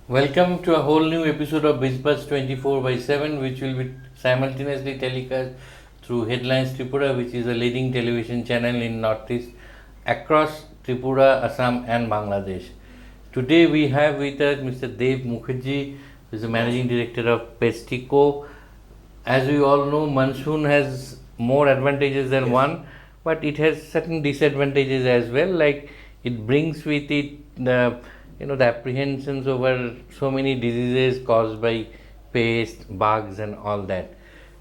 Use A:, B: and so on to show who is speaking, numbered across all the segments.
A: Welcome to a whole new episode of BizBuzz 24/7, which will be simultaneously telecast through Headlines Tripura, which is a leading television channel in Northeast across Tripura, Assam, and Bangladesh. Today we have with us Mr. Dev Mukherjee, who is the managing director of Pestico. As we all know, monsoon has more advantages than one, but it has certain disadvantages as well. Like it brings with it the apprehensions over so many diseases caused by pests, bugs, and all that.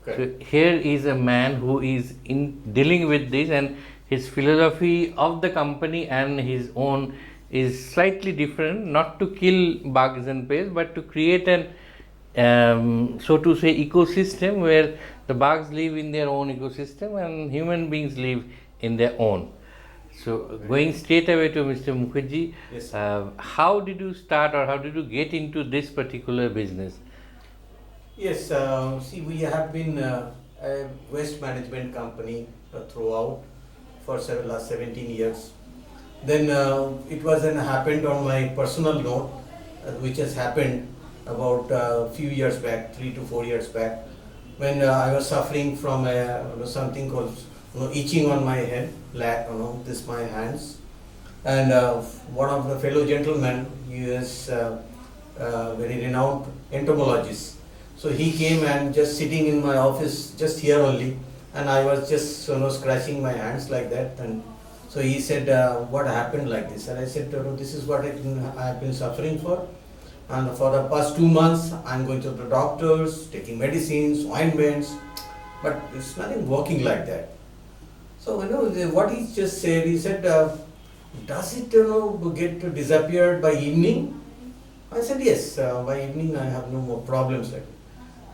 A: So here is a man who is in dealing with this, and his philosophy of the company and his own is slightly different. Not to kill bugs and pests, but to create an so to say ecosystem where the bugs live in their own ecosystem and human beings live in their own. So going straight away to Mr. Mukherjee,
B: Yes.
A: how did you start or how did you get into this particular business?
B: Yes, see, we have been a waste management company throughout for several last 17 years. Then it was then happened on my personal note, which has happened about a few years back, 3 to 4 years back, when I was suffering from something called itching on my head, this my hands, and one of the fellow gentlemen, he is very renowned entomologist. So he came and just sitting in my office, just here only, and I was just scratching my hands like that. And so he said, "What happened like this?" And I said, "This is what I have been suffering for, and for the past 2 months, I'm going to the doctors, taking medicines, ointments, but it's nothing working like that." So what he just said, he said, "Does it get disappeared by evening?" I said, "Yes, by evening I have no more problems."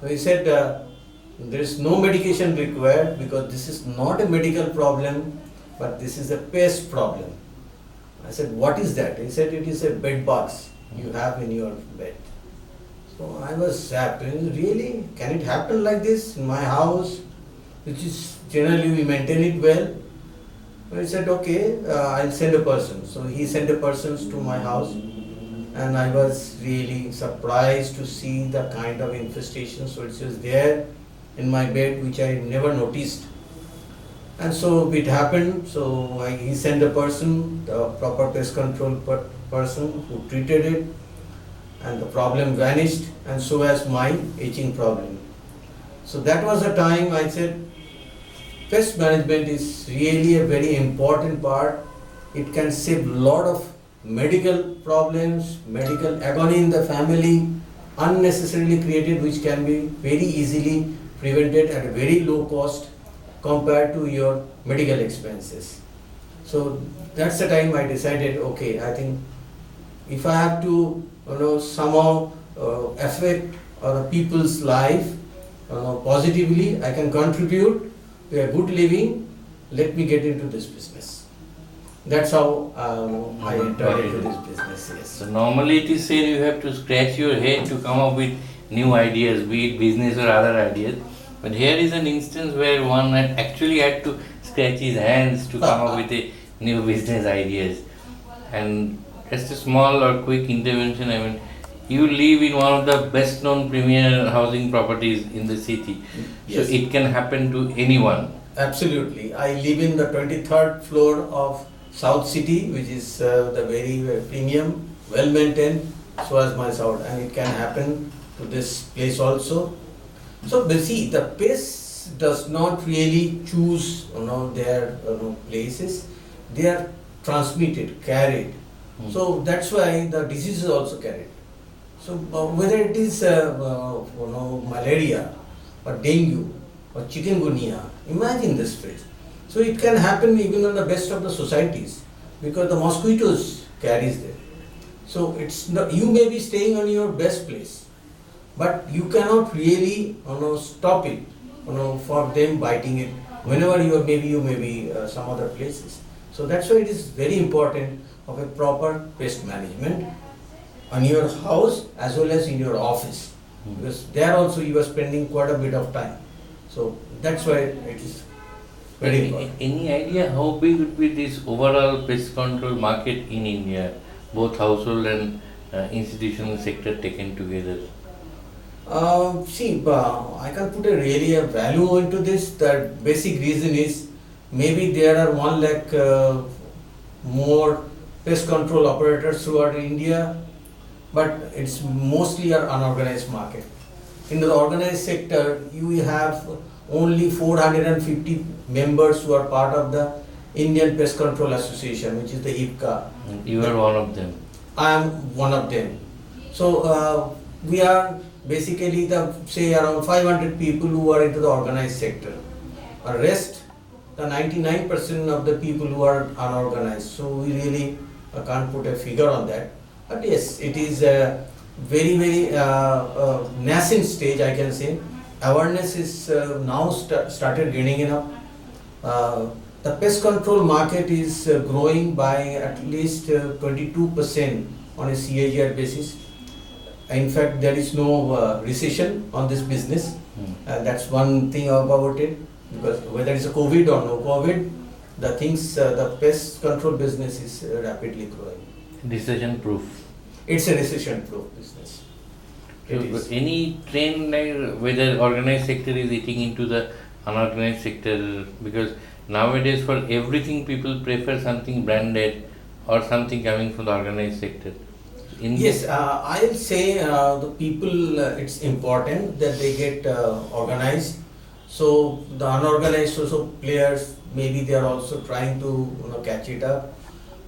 B: So he said, "There is no medication required because this is not a medical problem, but this is a pest problem." I said, "What is that?" He said, "It is a bed bugs you have in your bed." So I was happy. Really? Can it happen like this in my house, which is generally we maintain it well? So he said, "Okay, I'll send a person." So he sent a person to my house, and I was really surprised to see the kind of infestation which is there in my bed, which I never noticed. And so it happened. So he sent a person, the proper pest control person, who treated it, and the problem vanished, and so has my itching problem. So that was the time I said, pest management is really a very important part. It can save a lot of medical problems, medical agony in the family, unnecessarily created, which can be very easily prevented at a very low cost compared to your medical expenses. So that's the time I decided, okay, I think if I have to somehow affect people's life positively, I can contribute to a good living, let me get into this business. That's how I entered into this business. Yes.
A: So normally it is said you have to scratch your head to come up with new ideas, be it business or other ideas. But here is an instance where one actually had to scratch his hands to come up with a new business ideas. And just a small or quick intervention, I mean, you live in one of the best known premier housing properties in the city.
B: Yes.
A: So it can happen to anyone.
B: Absolutely. I live in the 23rd floor of South City, which is the very premium, well maintained, so as my South, and it can happen to this place also. So see, the pest does not really choose their places; they are transmitted, carried. So that's why the disease is also carried. So whether it is malaria or dengue or chikungunya, imagine this phrase. So it can happen even in the best of the societies because the mosquitoes carries them. So it's not, you may be staying on your best place, but you cannot really stop it for them biting it whenever you may be some other places. So that's why it is very important of a proper pest management on your house as well as in your office, because there also you are spending quite a bit of time. So that's why it is very important.
A: Any idea how big would be this overall pest control market in India, both household and institutional sector taken together?
B: I can put a value into this. The basic reason is maybe there are 1 lakh more pest control operators throughout India, but it's mostly an unorganized market. In the organized sector, you have only 450 members who are part of the Indian Pest Control Association, which is the IPCA.
A: You are one of them.
B: I am one of them. So we are basically say around 500 people who are into the organized sector. The rest, the 99% of the people who are unorganized. So we really can't put a figure on that. But yes, it is a very nascent stage, I can say. Awareness is now started gaining enough. The pest control market is growing by at least 22% on a CAGR basis. In fact, there is no recession on this business. That's one thing about it, because whether it's a COVID or no COVID, the pest control business is rapidly growing.
A: Recession proof.
B: It's a recession proof business.
A: So any trend like whether organized sector is eating into the unorganized sector, because nowadays for everything people prefer something branded or something coming from the organized sector.
B: Yes, I'll say the people, it's important that they get organized. So the unorganized also players, maybe they are also trying to catch it up.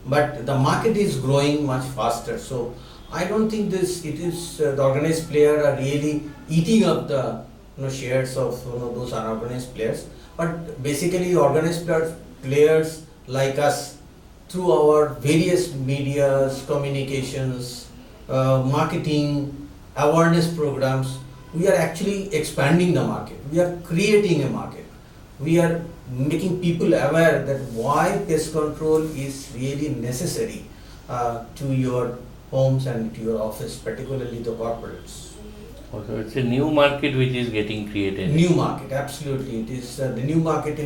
B: But the market is growing much faster. So I don't think the organized players are really eating up the shares of those unorganized players. But basically organized players like us, through our various medias, communications, marketing, awareness programs, we are actually expanding the market. We are creating a market. We are making people aware that why pest control is really necessary to your homes and to your office, particularly the corporates.
A: So it's a new market which is getting created.
B: New market, absolutely. It is the new market.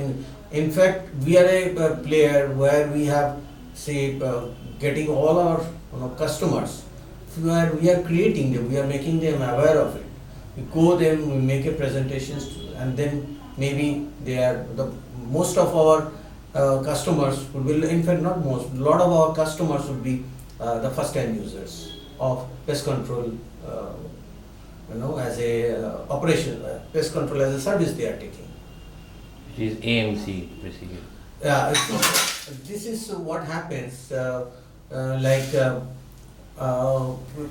B: In fact, we are a player where we have, say, getting all our customers. We are creating them. We are making them aware of it. We go them, we make a presentations, and then maybe most of our customers would be, in fact, not most, a lot of our customers would be the first-time users of pest control. As a operation, pest control as a service they are taking.
A: It is AMC basically.
B: This is what happens,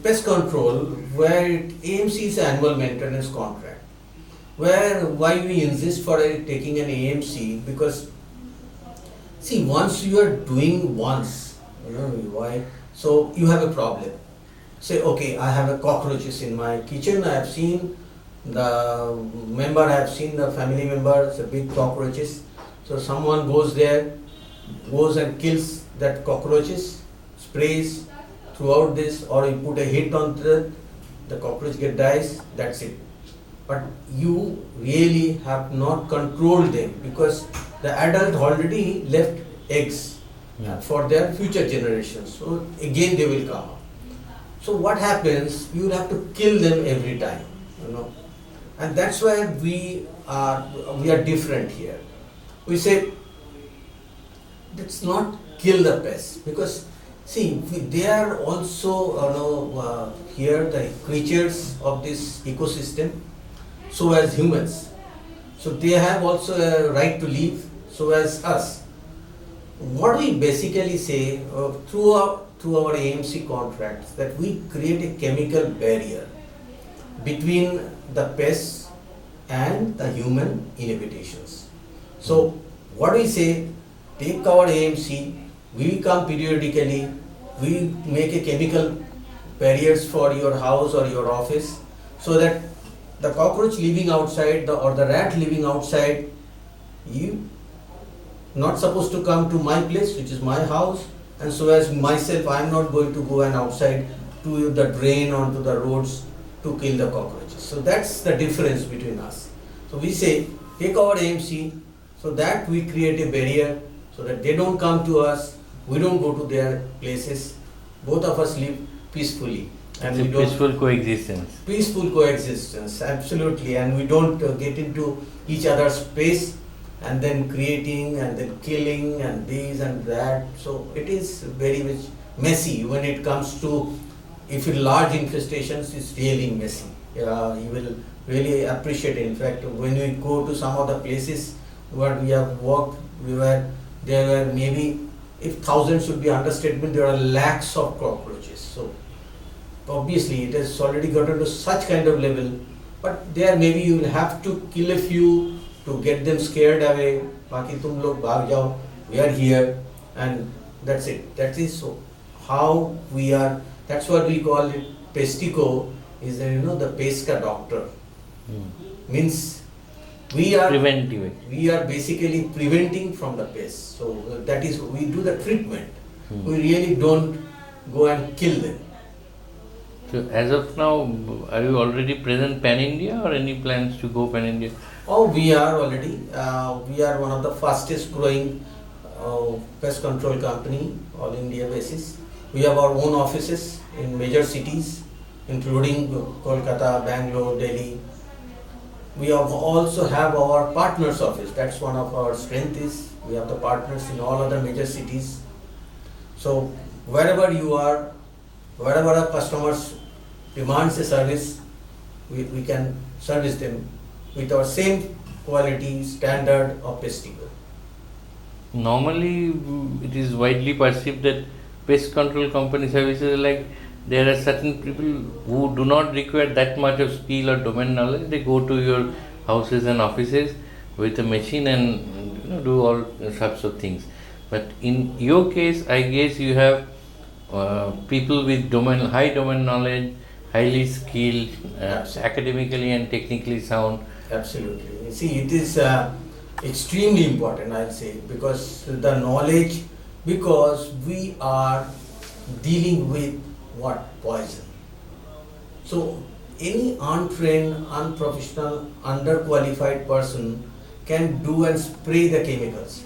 B: pest control, where AMC is annual maintenance contract. Why we insist for taking an AMC, because see, once you are doing once, why? So you have a problem. Say, okay, I have a cockroaches in my kitchen. I have seen the family member, it's a big cockroaches. So someone goes and kills that cockroaches, sprays throughout this, or you put a hit on the cockroach dies, that's it. But you really have not controlled them, because the adult already left eggs for their future generations. So again they will come up. So what happens? You will have to kill them every time, and that's why we are different here. We say, let's not kill the pests, because see, they are also here the creatures of this ecosystem, so as humans. So they have also a right to live, so as us. What we basically say through our AMC contracts, that we create a chemical barrier between the pests and the human inhabitations. So what we say, take our AMC, we come periodically, we make a chemical barriers for your house or your office, so that the cockroach living outside or the rat living outside, you not supposed to come to my place, which is my house, and so as myself, I am not going to go and outside to the drain onto the roads to kill the cockroaches. So that's the difference between us. So we say, take our AMC, so that we create a barrier, so that they don't come to us, we don't go to their places, both of us live peacefully. And
A: It's a
B: we don't
A: peaceful coexistence.
B: peaceful coexistence, absolutely, and we don't get into each other's space and then creating and then killing and this and that. So it is very much messy when it comes to, if you large infestations, it's really messy. You will really appreciate it. In fact, when we go to some of the places where we have worked, there were maybe, if thousands should be understatement, there are lakhs of cockroaches. So obviously it has already gotten to such kind of level, but there maybe you will have to kill a few to get them scared away. Baki tum log bhag jao, we are here, and that's it. That is so how we are. That's what we call it. Pestico is the pest ka doctor. Means we are
A: Preventive.
B: we are basically preventing from the pest. So that is, we do the treatment. We really don't go and kill them.
A: So as of now, are you already present pan-India or any plans to go pan-India?
B: Oh, we are already. We are one of the fastest growing pest control company all India basis. We have our own offices in major cities, including Kolkata, Bangalore, Delhi. We also have our partners office. That's one of our strength is we have the partners in all other major cities. So wherever you are, wherever our customers demands a service, we can service them with our same quality standard of Pestico.
A: Normally, it is widely perceived that pest control company services, like there are certain people who do not require that much of skill or domain knowledge. They go to your houses and offices with a machine and do all sorts of things. But in your case, I guess you have people with high domain knowledge, highly skilled, academically and technically sound.
B: Absolutely. See, it is extremely important, I'll say, because the knowledge, because we are dealing with what? Poison. So, any untrained, unprofessional, underqualified person can do and spray the chemicals.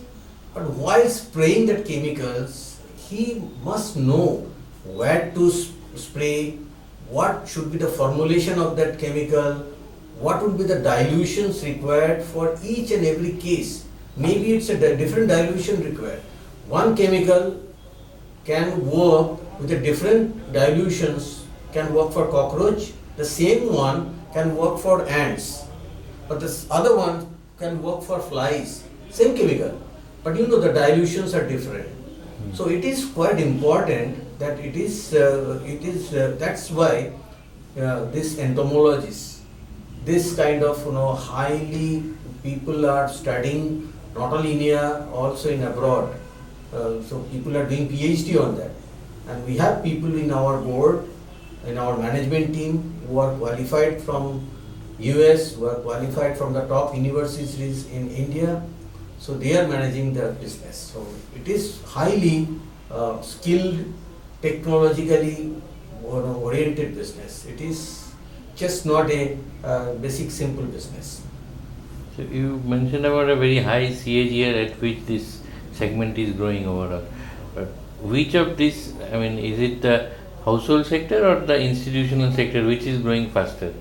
B: But while spraying the chemicals, he must know where to spray, what should be the formulation of that chemical, what would be the dilutions required for each and every case. Maybe it's a different dilution required. One chemical can work with the different dilutions, can work for cockroach, the same one can work for ants, but this other one can work for flies, same chemical, but the dilutions are different. So it is quite important that that's why this entomologists, this kind of highly people are studying not only in India, also in abroad. So people are doing PhD on that, and we have people in our board, in our management team who are qualified from US, who are qualified from the top universities in India. So they are managing the business. So it is highly skilled, technologically oriented business. It is just not a basic simple business.
A: So you mentioned about a very high CAGR at which this segment is growing overall. But which of this, is it the household sector or the institutional sector which is growing faster?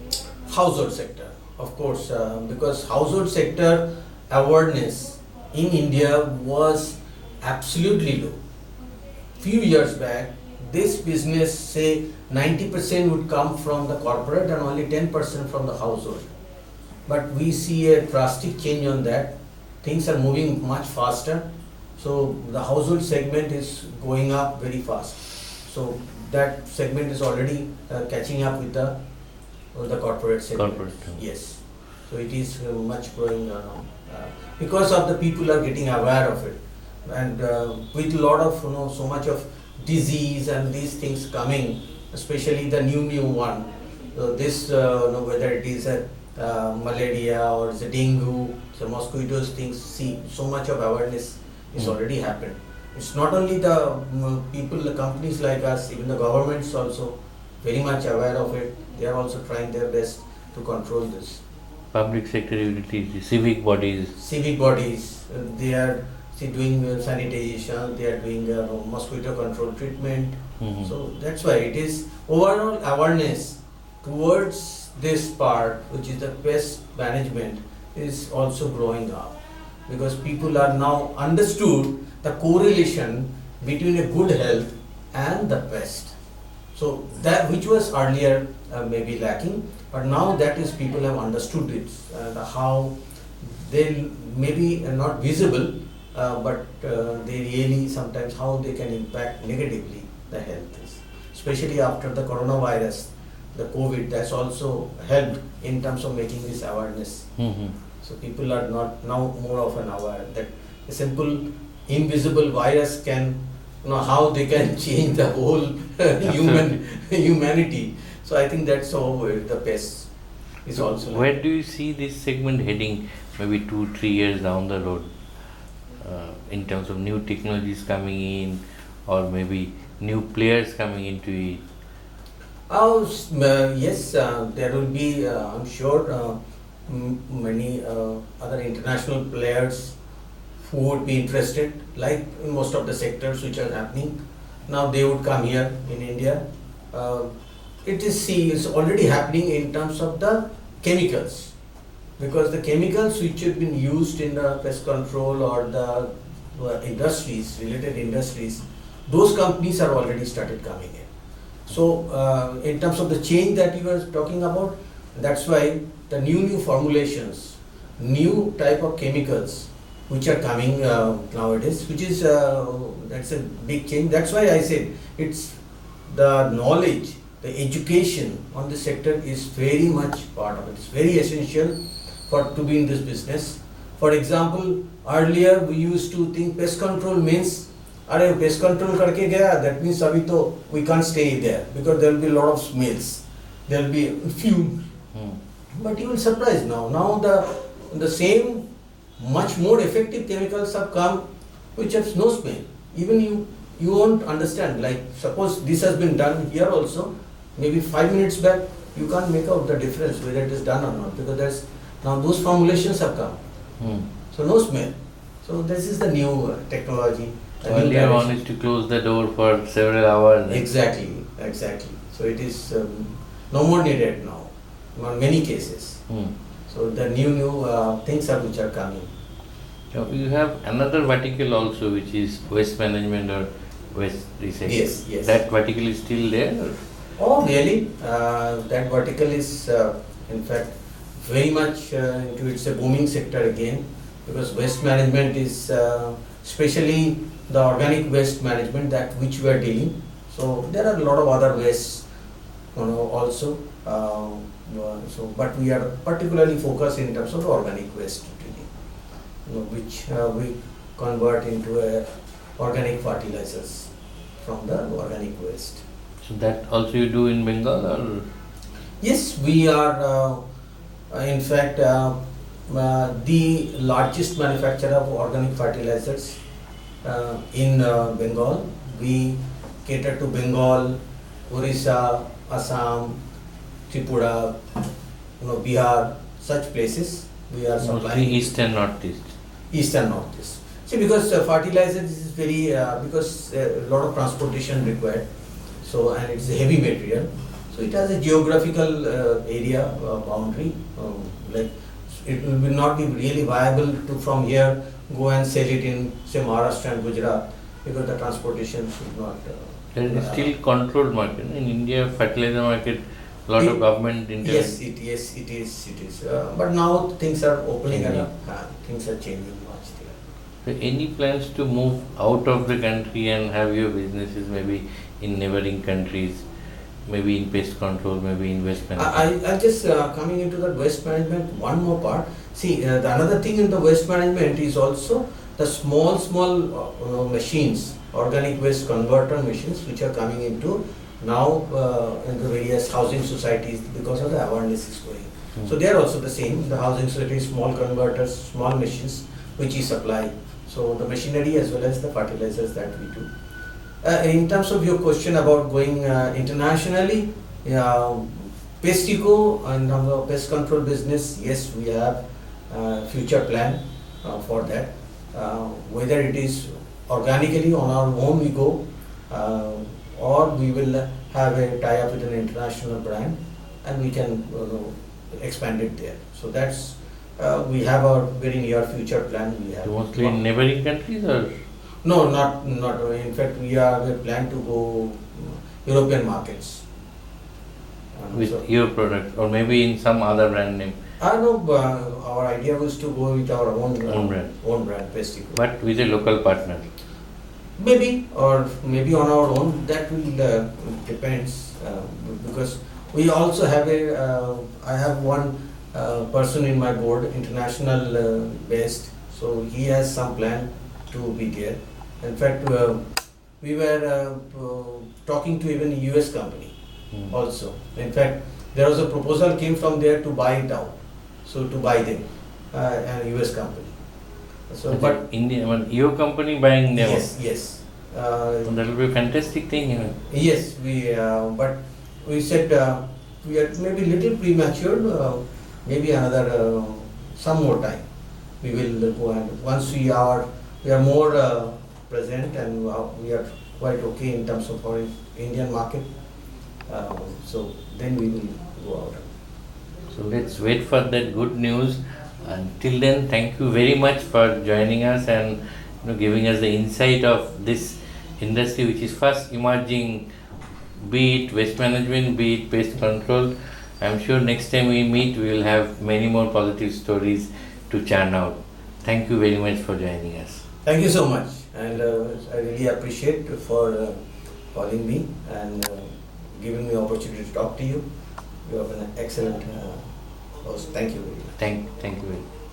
B: Household sector, of course, because household sector awareness in India was absolutely low. Few years back, this business, say 90% would come from the corporate and only 10% from the household. But we see a drastic change on that. Things are moving much faster. So the household segment is going up very fast. So that segment is already catching up with the corporate segment.
A: Corporate.
B: Yes. So it is much growing because of the people are getting aware of it, and with a lot of so much of disease and these things coming, especially the new one. Whether it is a malaria or it's a dengue, the mosquitoes things. See, so much of awareness is already happened. It's not only the people, the companies like us, even the governments also very much aware of it. They are also trying their best to control this.
A: Public sector utilities, civic bodies.
B: Civic bodies, they are see doing sanitation, they are doing mosquito control treatment. So that's why it is overall awareness towards this part, which is the pest management, is also growing up, because people are now understood the correlation between a good health and the pest. So that which was earlier maybe lacking, but now that is people have understood it, how they maybe are not visible, but they really sometimes how they can impact negatively the health, especially after the coronavirus, the COVID. That's also helped in terms of making this awareness. So people are not now more often aware that a simple invisible virus can, how they can change the whole humanity. So I think that's how the pest is also.
A: Where do you see this segment heading, maybe 2-3 years down the road, in terms of new technologies coming in, or maybe new players coming into it?
B: Yes, there will be, I'm sure, many other international players who would be interested, like in most of the sectors which are happening. Now they would come here in India. It's already happening in terms of the chemicals, because the chemicals which have been used in the pest control or the industries, related industries, those companies are already started coming in. So in terms of the change that you were talking about, that's why the new formulations, new type of chemicals which are coming nowadays, which is that's a big change. That's why I said it's the knowledge, the education on this sector is very much part of it. It's very essential to be in this business. For example, earlier we used to think pest control means, अरे pest control करके गया, that means अभी तो we can't stay there because there will be a lot of smells, there will be fumes. But you will surprise now. Now the same much more effective chemicals have come which have no smell. Even you won't understand. Like suppose this has been done here also, maybe 5 minutes back, you can't make out the difference whether it is done or not, because now those formulations have come. So no smell. So this is the new technology.
A: Earlier one is to close the door for several hours.
B: Exactly. So it is no more needed now, in many cases. So the new things which are coming.
A: So you have another vertical also, which is waste management or waste recycling.
B: Yes.
A: That vertical is still there?
B: Oh, really? That vertical is, in fact, very much into it's a booming sector again, because waste management is, especially the organic waste management, that which we are dealing. So there are a lot of other wastes, also. But we are particularly focused in terms of organic waste dealing, which we convert into organic fertilizers from the organic waste.
A: So that also you do in Bengal, or?
B: Yes, we are in fact the largest manufacturer of organic fertilizers in Bengal. We cater to Bengal, Orissa, Assam, Tripura, Bihar, such places we are supplying.
A: Mostly east and northeast.
B: East and northeast. See, because fertilizers is very, because a lot of transportation required, so, and it's a heavy material, so it has a geographical area boundary, like it will not be really viable to from here go and sell it in say Maharashtra and Gujarat, because the transportation should not.
A: There is still controlled market in India. Fertilizer market, lot of government intervention.
B: Yes, it is. But now things are opening up. Things are changing much there.
A: So any plans to move out of the country and have your businesses maybe in neighboring countries, maybe in pest control, maybe in waste management?
B: I just coming into the waste management, one more part. See, the another thing in the waste management is also the small machines, organic waste converter machines, which are coming into now into various housing societies because of the awareness is going. So they are also the same. The housing societies, small converters, small machines, which is supply. So the machinery as well as the fertilizers that we do. In terms of your question about going internationally, Pestico and our pest control business, yes, we have future plan for that. whether it is organically on our own we go, or we will have a tie-up with an international brand and we can expand it there. So that's we have a very near future plan. We have
A: Mostly in neighboring countries, or
B: no, not. In fact, we plan to go European markets.
A: with
B: So,
A: your product, or maybe in some other brand name,
B: I know our idea was to go with our
A: own brand,
B: own brand, Pestico.
A: but with a local partner.
B: Maybe, or maybe on our own. That will depends because we also have I have one person in my board, international based. So he has some plan to be there. In fact, we were talking to even a US company also. In fact, there was a proposal came from there to buy it out. So to buy them, a US company. So, but
A: India, I mean, your company buying them.
B: yes.
A: So that will be a fantastic thing.
B: Yes, but we said we are maybe little premature. Maybe another some more time. We will go, and once we are more present and we are quite okay in terms of our Indian market. So then we will go out.
A: So let's wait for that good news. Until then, thank you very much for joining us and giving us the insight of this industry, which is fast emerging, be it waste management, be it pest control. I'm sure next time we meet, we will have many more positive stories to churn out. Thank you very much for joining us.
B: Thank you so much, and I really appreciate for calling me and giving me opportunity to talk to you. You have an excellent host. Thank you very much.
A: Thank you very much.